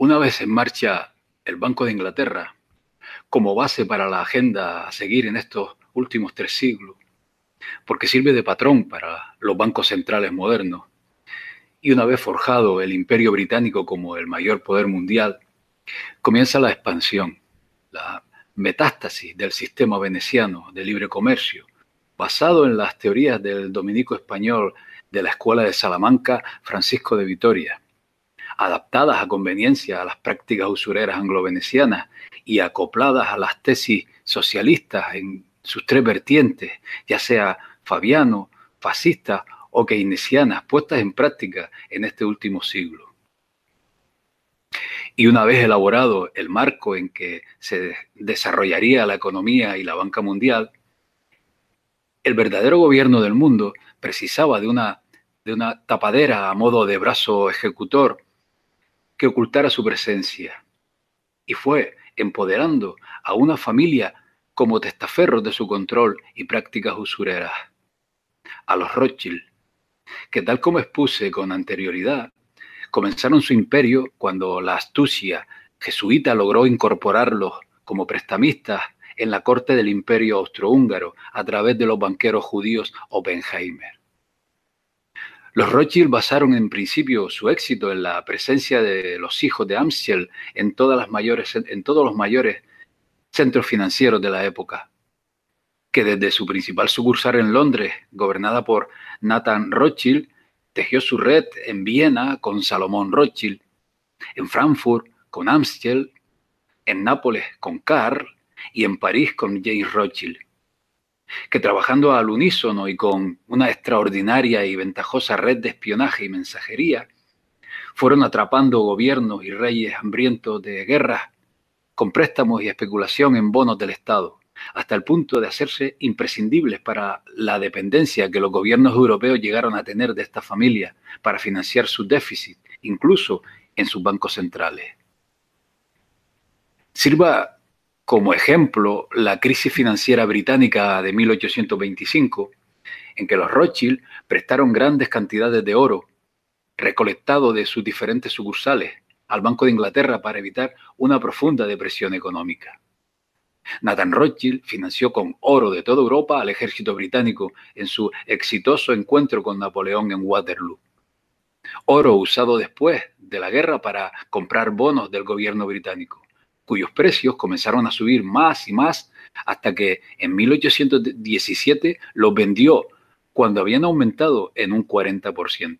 Una vez en marcha el Banco de Inglaterra, como base para la agenda a seguir en estos últimos 3 siglos, porque sirve de patrón para los bancos centrales modernos, y una vez forjado el Imperio Británico como el mayor poder mundial, comienza la expansión, la metástasis del sistema veneciano de libre comercio, basado en las teorías del dominico español de la Escuela de Salamanca, Francisco de Vitoria, adaptadas a conveniencia a las prácticas usureras anglo-venecianas y acopladas a las tesis socialistas en sus tres vertientes, ya sea fabiano, fascista o keynesianas, puestas en práctica en este último siglo. Y una vez elaborado el marco en que se desarrollaría la economía y la banca mundial, el verdadero gobierno del mundo precisaba de una tapadera a modo de brazo ejecutor que ocultara su presencia, y fue empoderando a una familia como testaferros de su control y prácticas usureras, a los Rothschild, que tal como expuse con anterioridad, comenzaron su imperio cuando la astucia jesuita logró incorporarlos como prestamistas en la corte del imperio austrohúngaro a través de los banqueros judíos Oppenheimer. Los Rothschild basaron en principio su éxito en la presencia de los hijos de Amschel en todos los mayores centros financieros de la época, que desde su principal sucursal en Londres, gobernada por Nathan Rothschild, tejió su red en Viena con Salomón Rothschild, en Frankfurt con Amschel, en Nápoles con Karl y en París con James Rothschild, que trabajando al unísono y con una extraordinaria y ventajosa red de espionaje y mensajería, fueron atrapando gobiernos y reyes hambrientos de guerras con préstamos y especulación en bonos del Estado, hasta el punto de hacerse imprescindibles para la dependencia que los gobiernos europeos llegaron a tener de esta familia para financiar sus déficits, incluso en sus bancos centrales. Sirva como ejemplo la crisis financiera británica de 1825, en que los Rothschild prestaron grandes cantidades de oro, recolectado de sus diferentes sucursales, al Banco de Inglaterra para evitar una profunda depresión económica. Nathan Rothschild financió con oro de toda Europa al ejército británico en su exitoso encuentro con Napoleón en Waterloo. Oro usado después de la guerra para comprar bonos del gobierno británico, cuyos precios comenzaron a subir más y más hasta que en 1817 los vendió cuando habían aumentado en un 40%,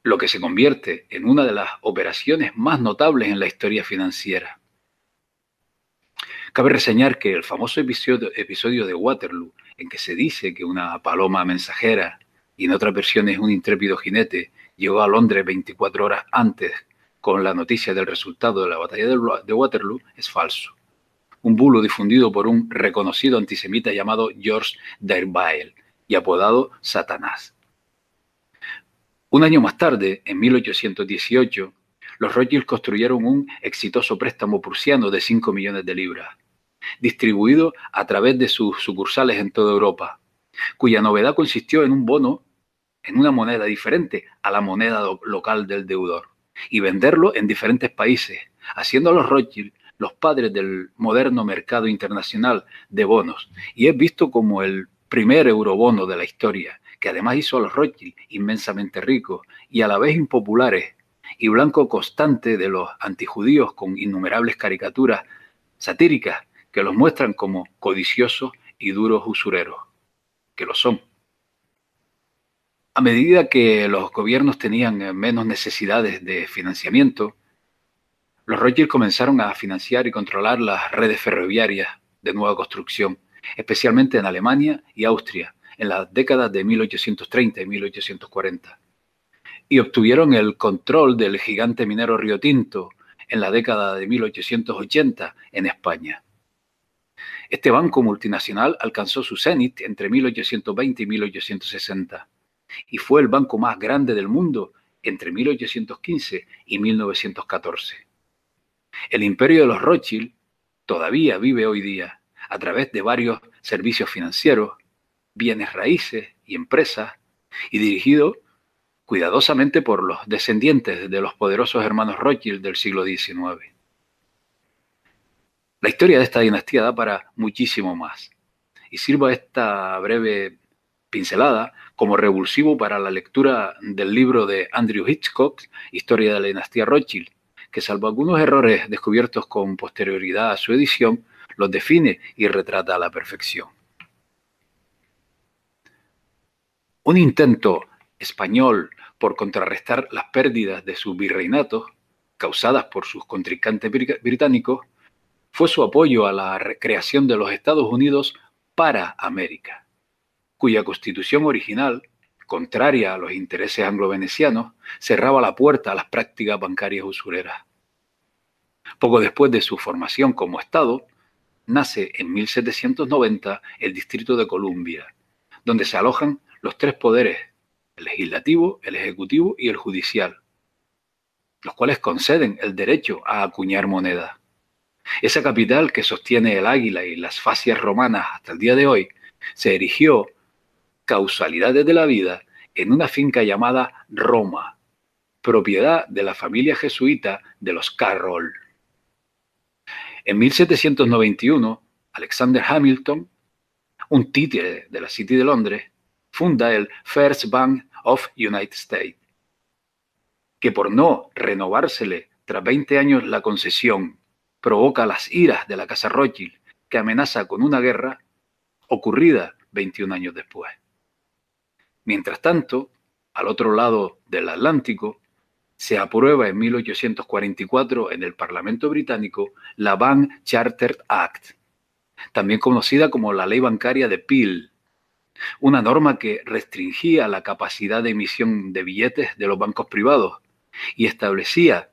lo que se convierte en una de las operaciones más notables en la historia financiera. Cabe reseñar que el famoso episodio de Waterloo, en que se dice que una paloma mensajera y en otras versiones un intrépido jinete llegó a Londres 24 horas antes con la noticia del resultado de la batalla de Waterloo, es falso. Un bulo difundido por un reconocido antisemita llamado George Dervael y apodado Satanás. Un año más tarde, en 1818, los Rothschild construyeron un exitoso préstamo prusiano de 5 millones de libras, distribuido a través de sus sucursales en toda Europa, cuya novedad consistió en un bono en una moneda diferente a la moneda local del deudor y venderlo en diferentes países, haciendo a los Rothschild los padres del moderno mercado internacional de bonos, y es visto como el primer eurobono de la historia, que además hizo a los Rothschild inmensamente ricos y a la vez impopulares, y blanco constante de los antijudíos con innumerables caricaturas satíricas que los muestran como codiciosos y duros usureros, que lo son. A medida que los gobiernos tenían menos necesidades de financiamiento, los Rothschild comenzaron a financiar y controlar las redes ferroviarias de nueva construcción, especialmente en Alemania y Austria, en las décadas de 1830 y 1840. Y obtuvieron el control del gigante minero Río Tinto en la década de 1880 en España. Este banco multinacional alcanzó su cenit entre 1820 y 1860 y fue el banco más grande del mundo entre 1815 y 1914. El imperio de los Rothschild todavía vive hoy día a través de varios servicios financieros, bienes raíces y empresas, y dirigido cuidadosamente por los descendientes de los poderosos hermanos Rothschild del siglo XIX. La historia de esta dinastía da para muchísimo más, y sirva esta breve pincelada como revulsivo para la lectura del libro de Andrew Hitchcock, Historia de la dinastía Rothschild, que salvo algunos errores descubiertos con posterioridad a su edición, los define y retrata a la perfección. Un intento español por contrarrestar las pérdidas de sus virreinatos causadas por sus contrincantes británicos fue su apoyo a la creación de los Estados Unidos para América, cuya constitución original, contraria a los intereses anglo-venecianos, cerraba la puerta a las prácticas bancarias usureras. Poco después de su formación como Estado, nace en 1790 el Distrito de Columbia, donde se alojan los tres poderes, el legislativo, el ejecutivo y el judicial, los cuales conceden el derecho a acuñar moneda. Esa capital que sostiene el águila y las fascias romanas hasta el día de hoy, se erigió, causalidades de la vida, en una finca llamada Roma, propiedad de la familia jesuita de los Carroll. En 1791, Alexander Hamilton, un títere de la City de Londres, funda el First Bank of United States, que por no renovársele tras 20 años la concesión, provoca las iras de la Casa Rothschild, que amenaza con una guerra ocurrida 21 años después. Mientras tanto, al otro lado del Atlántico, se aprueba en 1844 en el Parlamento británico la Bank Charter Act, también conocida como la Ley Bancaria de Peel, una norma que restringía la capacidad de emisión de billetes de los bancos privados y establecía,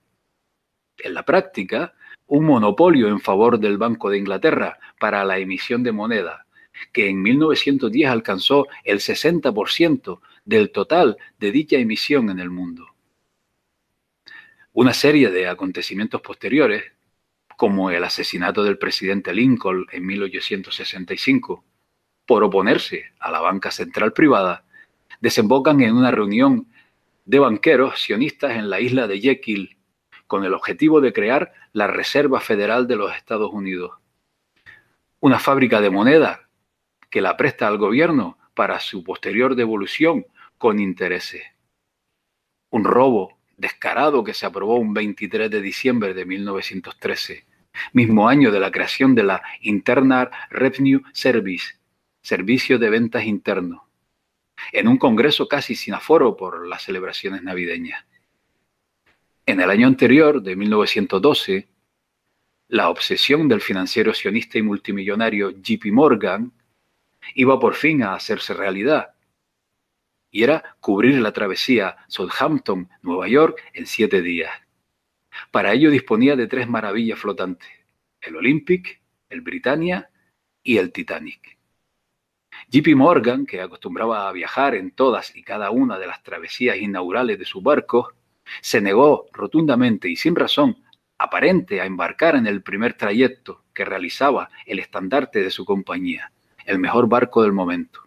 en la práctica, un monopolio en favor del Banco de Inglaterra para la emisión de moneda, que en 1910 alcanzó el 60% del total de dicha emisión en el mundo. Una serie de acontecimientos posteriores, como el asesinato del presidente Lincoln en 1865, por oponerse a la banca central privada, desembocan en una reunión de banqueros sionistas en la isla de Jekyll, con el objetivo de crear la Reserva Federal de los Estados Unidos, una fábrica de moneda que la presta al gobierno para su posterior devolución con intereses. Un robo descarado que se aprobó un 23 de diciembre de 1913, mismo año de la creación de la Internal Revenue Service, Servicio de Ventas Interno, en un congreso casi sin aforo por las celebraciones navideñas. En el año anterior, de 1912, la obsesión del financiero sionista y multimillonario J.P. Morgan iba por fin a hacerse realidad, y era cubrir la travesía Southampton-Nueva York en 7 días. Para ello disponía de 3 maravillas flotantes, el Olympic, el Britannia y el Titanic. J.P. Morgan, que acostumbraba a viajar en todas y cada una de las travesías inaugurales de sus barcos, se negó rotundamente y sin razón aparente a embarcar en el primer trayecto que realizaba el estandarte de su compañía, el mejor barco del momento.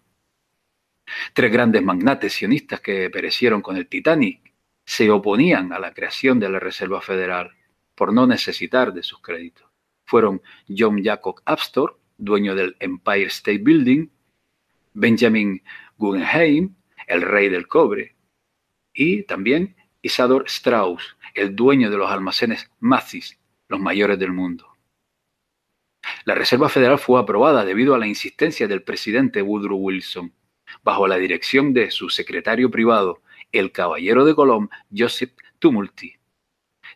3 grandes magnates sionistas que perecieron con el Titanic se oponían a la creación de la Reserva Federal por no necesitar de sus créditos. Fueron John Jacob Astor, dueño del Empire State Building, Benjamin Guggenheim, el rey del cobre, y también Isadore Strauss, el dueño de los almacenes Macy's, los mayores del mundo. La Reserva Federal fue aprobada debido a la insistencia del presidente Woodrow Wilson, bajo la dirección de su secretario privado, el caballero de Colón, Joseph Tumulty.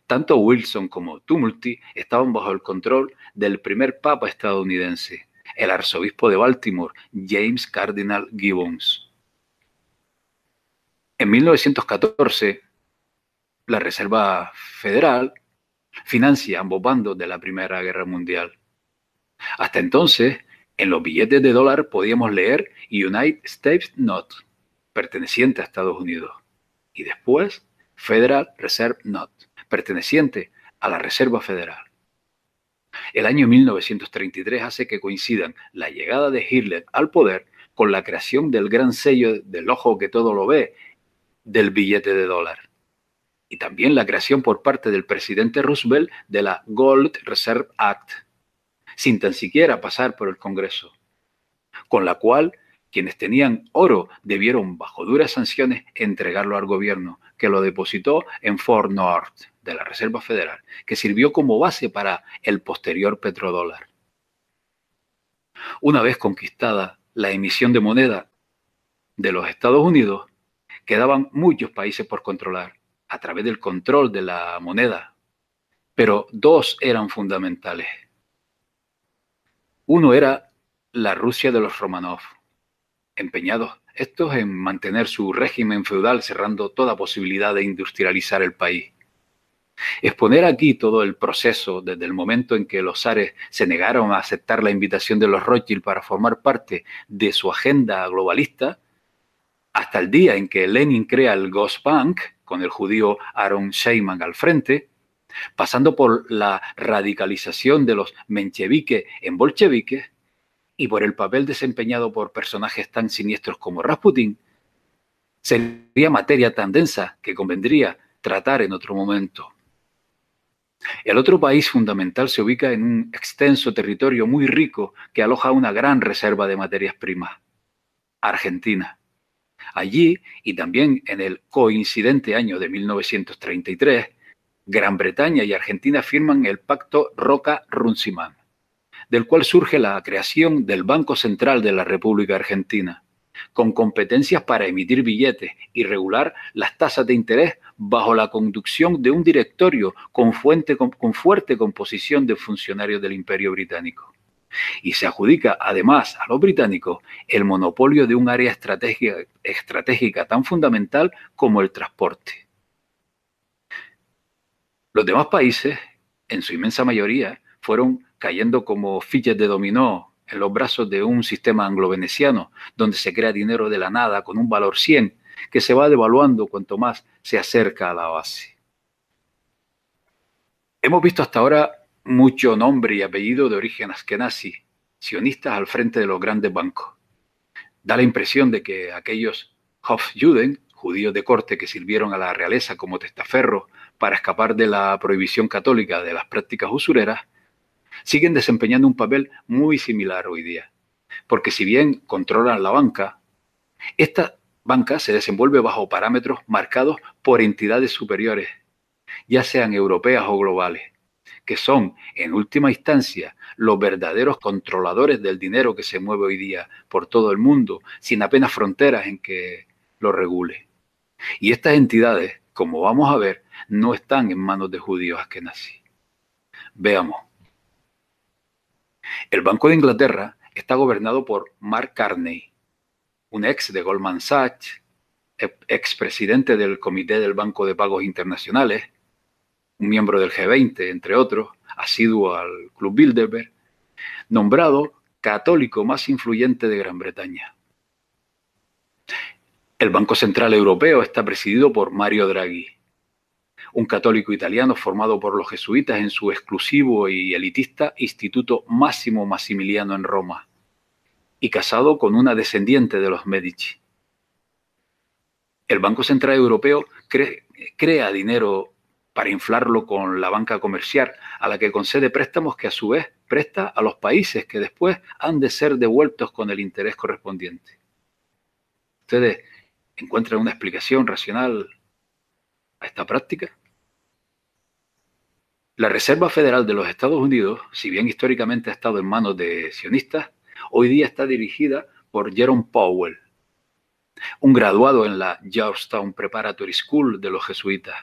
Tanto Wilson como Tumulty estaban bajo el control del primer papa estadounidense, el arzobispo de Baltimore, James Cardinal Gibbons. En 1914, la Reserva Federal financia ambos bandos de la Primera Guerra Mundial. Hasta entonces, en los billetes de dólar podíamos leer United States Note, perteneciente a Estados Unidos, y después Federal Reserve Note, perteneciente a la Reserva Federal. El año 1933 hace que coincidan la llegada de Hitler al poder con la creación del gran sello del ojo que todo lo ve del billete de dólar. Y también la creación por parte del presidente Roosevelt de la Gold Reserve Act, sin tan siquiera pasar por el Congreso, con la cual quienes tenían oro debieron, bajo duras sanciones, entregarlo al gobierno, que lo depositó en Fort North de la Reserva Federal, que sirvió como base para el posterior petrodólar. Una vez conquistada la emisión de moneda de los Estados Unidos, quedaban muchos países por controlar a través del control de la moneda, pero dos eran fundamentales. Uno era la Rusia de los Romanov, empeñados estos en mantener su régimen feudal, cerrando toda posibilidad de industrializar el país. Exponer aquí todo el proceso desde el momento en que los zares se negaron a aceptar la invitación de los Rothschild para formar parte de su agenda globalista, hasta el día en que Lenin crea el Gosbank, con el judío Aaron Sheinman al frente, pasando por la radicalización de los mencheviques en bolcheviques y por el papel desempeñado por personajes tan siniestros como Rasputín, sería materia tan densa que convendría tratar en otro momento. El otro país fundamental se ubica en un extenso territorio muy rico que aloja una gran reserva de materias primas: Argentina. Allí, y también en el coincidente año de 1933, Gran Bretaña y Argentina firman el Pacto Roca-Runciman, del cual surge la creación del Banco Central de la República Argentina, con competencias para emitir billetes y regular las tasas de interés bajo la conducción de un directorio con fuerte composición de funcionarios del Imperio Británico. Y se adjudica además a los británicos el monopolio de un área estratégica tan fundamental como el transporte. Los demás países, en su inmensa mayoría, fueron cayendo como fichas de dominó en los brazos de un sistema anglo-veneciano, donde se crea dinero de la nada con un valor 100, que se va devaluando cuanto más se acerca a la base. Hemos visto hasta ahora mucho nombre y apellido de origen askenazi, sionistas al frente de los grandes bancos. Da la impresión de que aquellos Hofjuden, judíos de corte que sirvieron a la realeza como testaferros para escapar de la prohibición católica de las prácticas usureras, siguen desempeñando un papel muy similar hoy día. Porque si bien controlan la banca, esta banca se desenvuelve bajo parámetros marcados por entidades superiores, ya sean europeas o globales, que son, en última instancia, los verdaderos controladores del dinero que se mueve hoy día por todo el mundo, sin apenas fronteras en que lo regule. Y estas entidades, como vamos a ver, no están en manos de judíos askenazí. Veamos. El Banco de Inglaterra está gobernado por Mark Carney, un ex de Goldman Sachs, expresidente del Comité del Banco de Pagos Internacionales, un miembro del G20, entre otros, asiduo al Club Bilderberg, nombrado católico más influyente de Gran Bretaña. El Banco Central Europeo está presidido por Mario Draghi, un católico italiano formado por los jesuitas en su exclusivo y elitista Instituto Massimo Massimiliano en Roma, y casado con descendiente de los Medici. El Banco Central Europeo crea dinero para inflarlo con la banca comercial, a la que concede préstamos que a su vez presta a los países que después han de ser devueltos con el interés correspondiente. ¿Ustedes encuentran una explicación racional a esta práctica? La Reserva Federal de los Estados Unidos, si bien históricamente ha estado en manos de sionistas, hoy día está dirigida por Jerome Powell, un graduado en la Georgetown Preparatory School de los jesuitas,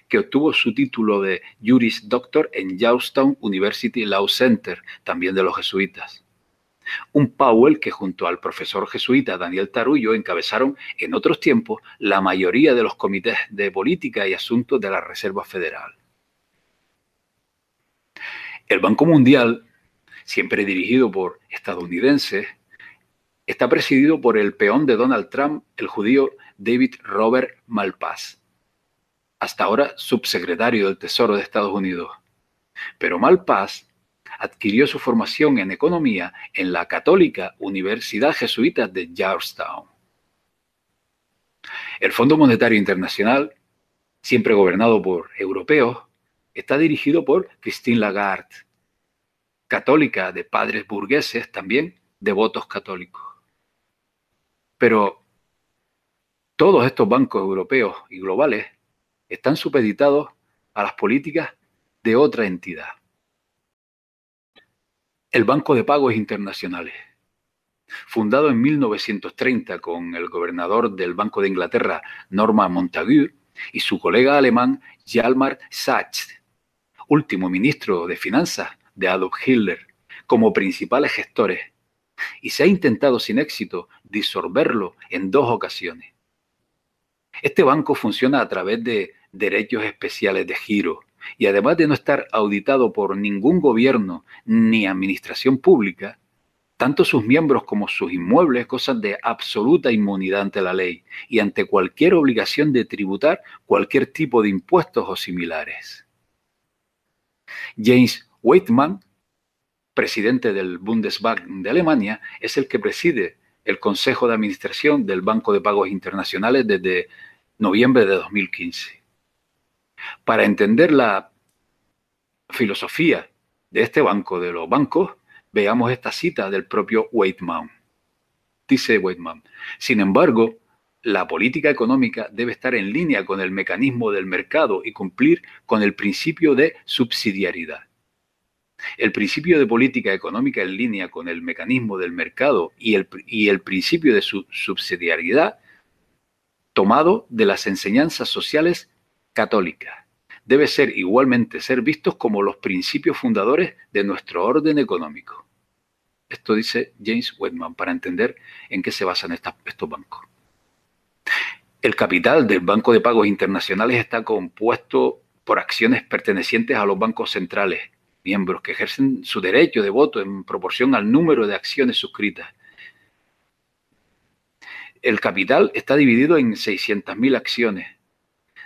que obtuvo su título de Juris Doctor en Georgetown University Law Center, también de los jesuitas. Un Powell que junto al profesor jesuita Daniel Tarullo encabezaron en otros tiempos la mayoría de los comités de política y asuntos de la Reserva Federal. El Banco Mundial, siempre dirigido por estadounidenses, está presidido por el peón de Donald Trump, el judío David Robert Malpass, hasta ahora subsecretario del Tesoro de Estados Unidos. Pero Malpass adquirió su formación en economía en la católica Universidad Jesuita de Georgetown. El Fondo Monetario Internacional, siempre gobernado por europeos, está dirigido por Christine Lagarde, católica de padres burgueses, también devotos católicos. Pero todos estos bancos europeos y globales están supeditados a las políticas de otra entidad, el Banco de Pagos Internacionales. Fundado en 1930 con el gobernador del Banco de Inglaterra, Norman Montagu, y su colega alemán, Hjalmar Sachs, último ministro de Finanzas de Adolf Hitler, como principales gestores, y se ha intentado sin éxito disolverlo en 2 ocasiones. Este banco funciona a través de derechos especiales de giro y además de no estar auditado por ningún gobierno ni administración pública, tanto sus miembros como sus inmuebles gozan de absoluta inmunidad ante la ley y ante cualquier obligación de tributar cualquier tipo de impuestos o similares. James Weidmann, presidente del Bundesbank de Alemania, es el que preside el Consejo de Administración del Banco de Pagos Internacionales desde noviembre de 2015. Para entender la filosofía de este banco, de los bancos, veamos esta cita del propio Weidmann. Dice Weidmann: sin embargo, la política económica debe estar en línea con el mecanismo del mercado y cumplir con el principio de subsidiariedad. El principio de política económica en línea con el mecanismo del mercado y el principio de subsidiariedad, tomado de las enseñanzas sociales católicas, debe ser igualmente vistos como los principios fundadores de nuestro orden económico. Esto dice James Weidmann para entender en qué se basan estos bancos. El capital del Banco de Pagos Internacionales está compuesto por acciones pertenecientes a los bancos centrales, miembros que ejercen su derecho de voto en proporción al número de acciones suscritas. El capital está dividido en 600.000 acciones,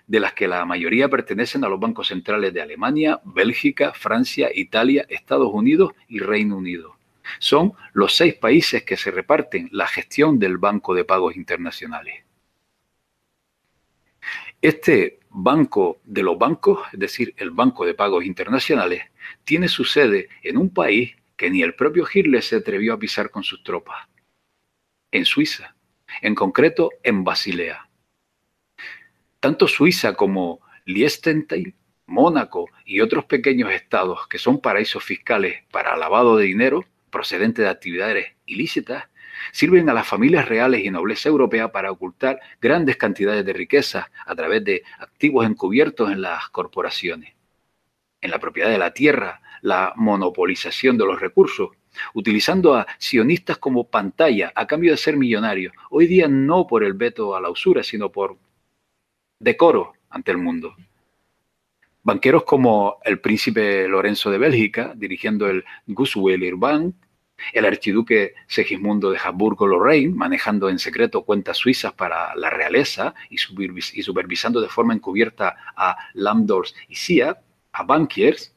de las que la mayoría pertenecen a los bancos centrales de Alemania, Bélgica, Francia, Italia, Estados Unidos y Reino Unido. Son los 6 países que se reparten la gestión del Banco de Pagos Internacionales. Este banco de los bancos, es decir, el Banco de Pagos Internacionales, tiene su sede en un país que ni el propio Hitler se atrevió a pisar con sus tropas, en Suiza, en concreto en Basilea. Tanto Suiza como Liechtenstein, Mónaco y otros pequeños estados que son paraísos fiscales para lavado de dinero procedente de actividades ilícitas, sirven a las familias reales y nobleza europea para ocultar grandes cantidades de riquezas a través de activos encubiertos en las corporaciones, en la propiedad de la tierra, la monopolización de los recursos, utilizando a sionistas como pantalla a cambio de ser millonarios, hoy día no por el veto a la usura, sino por decoro ante el mundo. Banqueros como el príncipe Lorenzo de Bélgica, dirigiendo el Gusweiler Bank, el archiduque Segismundo de Habsburgo-Lorraine, manejando en secreto cuentas suizas para la realeza y supervisando de forma encubierta a Landors y Sia, a bankiers,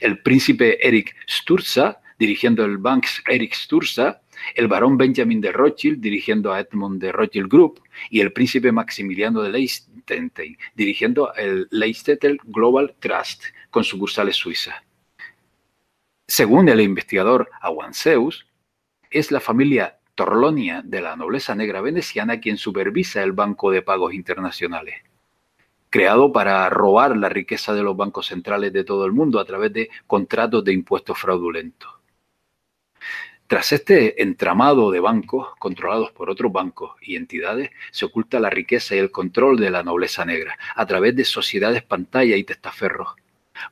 el príncipe Erich Sturza, dirigiendo el Bank Erich Sturza, el barón Benjamin de Rothschild, dirigiendo a Edmund de Rothschild Group, y el príncipe Maximiliano de Liechtenstein, dirigiendo el Liechtenstein Global Trust, con sucursales suizas. Según el investigador Awanseus, es la familia Torlonia de la nobleza negra veneciana quien supervisa el Banco de Pagos Internacionales, creado para robar la riqueza de los bancos centrales de todo el mundo a través de contratos de impuestos fraudulentos. Tras este entramado de bancos controlados por otros bancos y entidades, se oculta la riqueza y el control de la nobleza negra a través de sociedades pantalla y testaferros,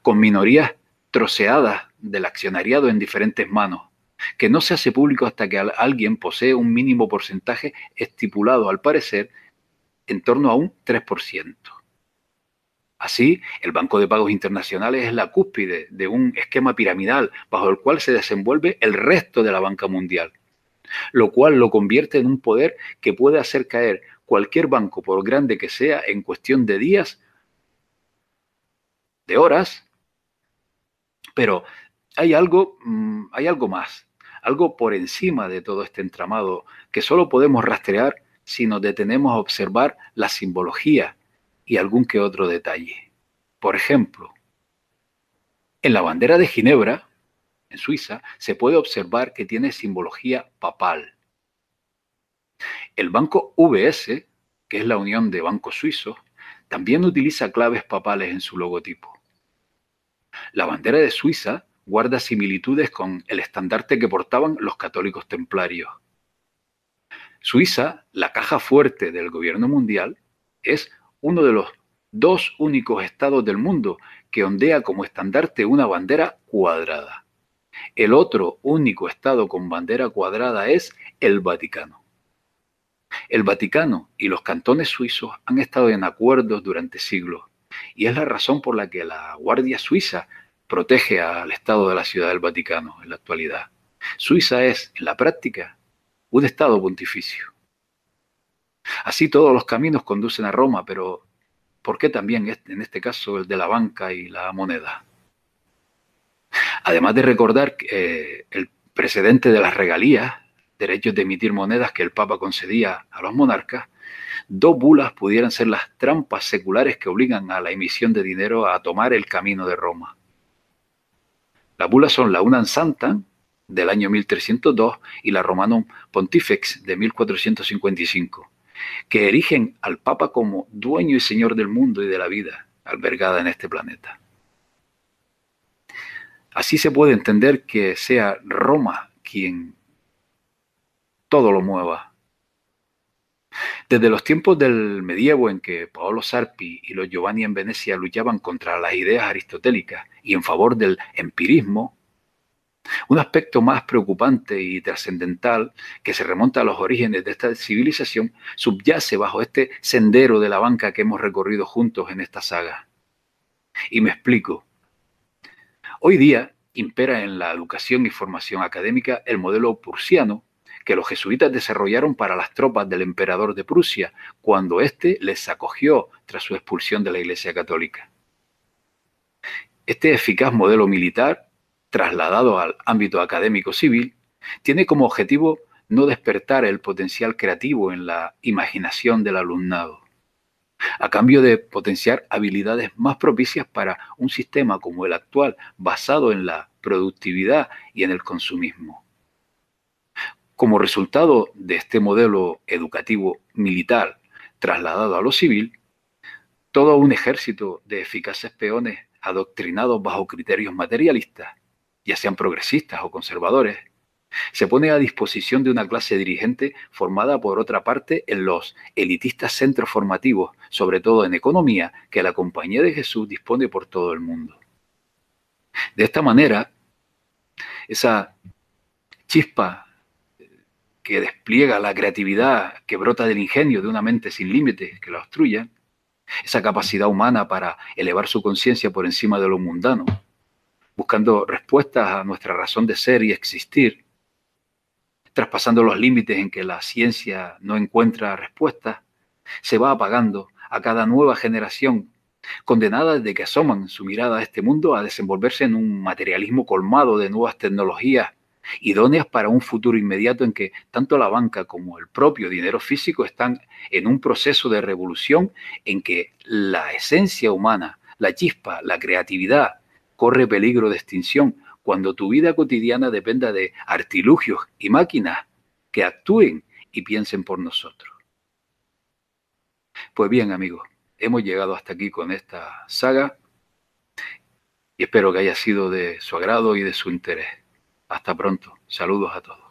con minorías troceadas del accionariado en diferentes manos, que no se hace público hasta que alguien posee un mínimo porcentaje estipulado, al parecer, en torno a un 3%. Así, el Banco de Pagos Internacionales es la cúspide de un esquema piramidal bajo el cual se desenvuelve el resto de la banca mundial, lo cual lo convierte en un poder que puede hacer caer cualquier banco, por grande que sea, en cuestión de días, de horas. Pero hay algo más, algo por encima de todo este entramado que solo podemos rastrear si nos detenemos a observar la simbología y algún que otro detalle. Por ejemplo, en la bandera de Ginebra, en Suiza, se puede observar que tiene simbología papal. El banco UBS, que es la Unión de Bancos Suizos, también utiliza claves papales en su logotipo. La bandera de Suiza guarda similitudes con el estandarte que portaban los católicos templarios. Suiza, la caja fuerte del gobierno mundial, es uno de los dos únicos estados del mundo que ondea como estandarte una bandera cuadrada. El otro único estado con bandera cuadrada es el Vaticano. El Vaticano y los cantones suizos han estado en acuerdos durante siglos y es la razón por la que la Guardia Suiza protege al Estado de la Ciudad del Vaticano en la actualidad. Suiza es, en la práctica, un Estado pontificio. Así todos los caminos conducen a Roma, pero ¿por qué también en este caso el de la banca y la moneda? Además de recordar el precedente de las regalías, derechos de emitir monedas que el Papa concedía a los monarcas, dos bulas pudieran ser las trampas seculares que obligan a la emisión de dinero a tomar el camino de Roma. Las bulas son la Unam Santam, del año 1302, y la Romanum Pontifex, de 1455, que erigen al Papa como dueño y señor del mundo y de la vida albergada en este planeta. Así se puede entender que sea Roma quien todo lo mueva. Desde los tiempos del medievo en que Paolo Sarpi y los Giovanni en Venecia luchaban contra las ideas aristotélicas y en favor del empirismo, un aspecto más preocupante y trascendental que se remonta a los orígenes de esta civilización subyace bajo este sendero de la banca que hemos recorrido juntos en esta saga. Y me explico. Hoy día impera en la educación y formación académica el modelo prusiano que los jesuitas desarrollaron para las tropas del emperador de Prusia cuando éste les acogió tras su expulsión de la Iglesia Católica. Este eficaz modelo militar, trasladado al ámbito académico civil, tiene como objetivo no despertar el potencial creativo en la imaginación del alumnado, a cambio de potenciar habilidades más propicias para un sistema como el actual, basado en la productividad y en el consumismo. Como resultado de este modelo educativo militar trasladado a lo civil, todo un ejército de eficaces peones adoctrinados bajo criterios materialistas, ya sean progresistas o conservadores, se pone a disposición de una clase dirigente formada por otra parte en los elitistas centros formativos, sobre todo en economía, que la Compañía de Jesús dispone por todo el mundo. De esta manera, esa chispa que despliega la creatividad que brota del ingenio de una mente sin límites que la obstruyan, esa capacidad humana para elevar su conciencia por encima de lo mundano, buscando respuestas a nuestra razón de ser y existir, traspasando los límites en que la ciencia no encuentra respuestas, se va apagando a cada nueva generación, condenada desde que asoman su mirada a este mundo a desenvolverse en un materialismo colmado de nuevas tecnologías, idóneas para un futuro inmediato en que tanto la banca como el propio dinero físico están en un proceso de revolución en que la esencia humana, la chispa, la creatividad, corre peligro de extinción cuando tu vida cotidiana dependa de artilugios y máquinas que actúen y piensen por nosotros. Pues bien, amigos, hemos llegado hasta aquí con esta saga y espero que haya sido de su agrado y de su interés. Hasta pronto. Saludos a todos.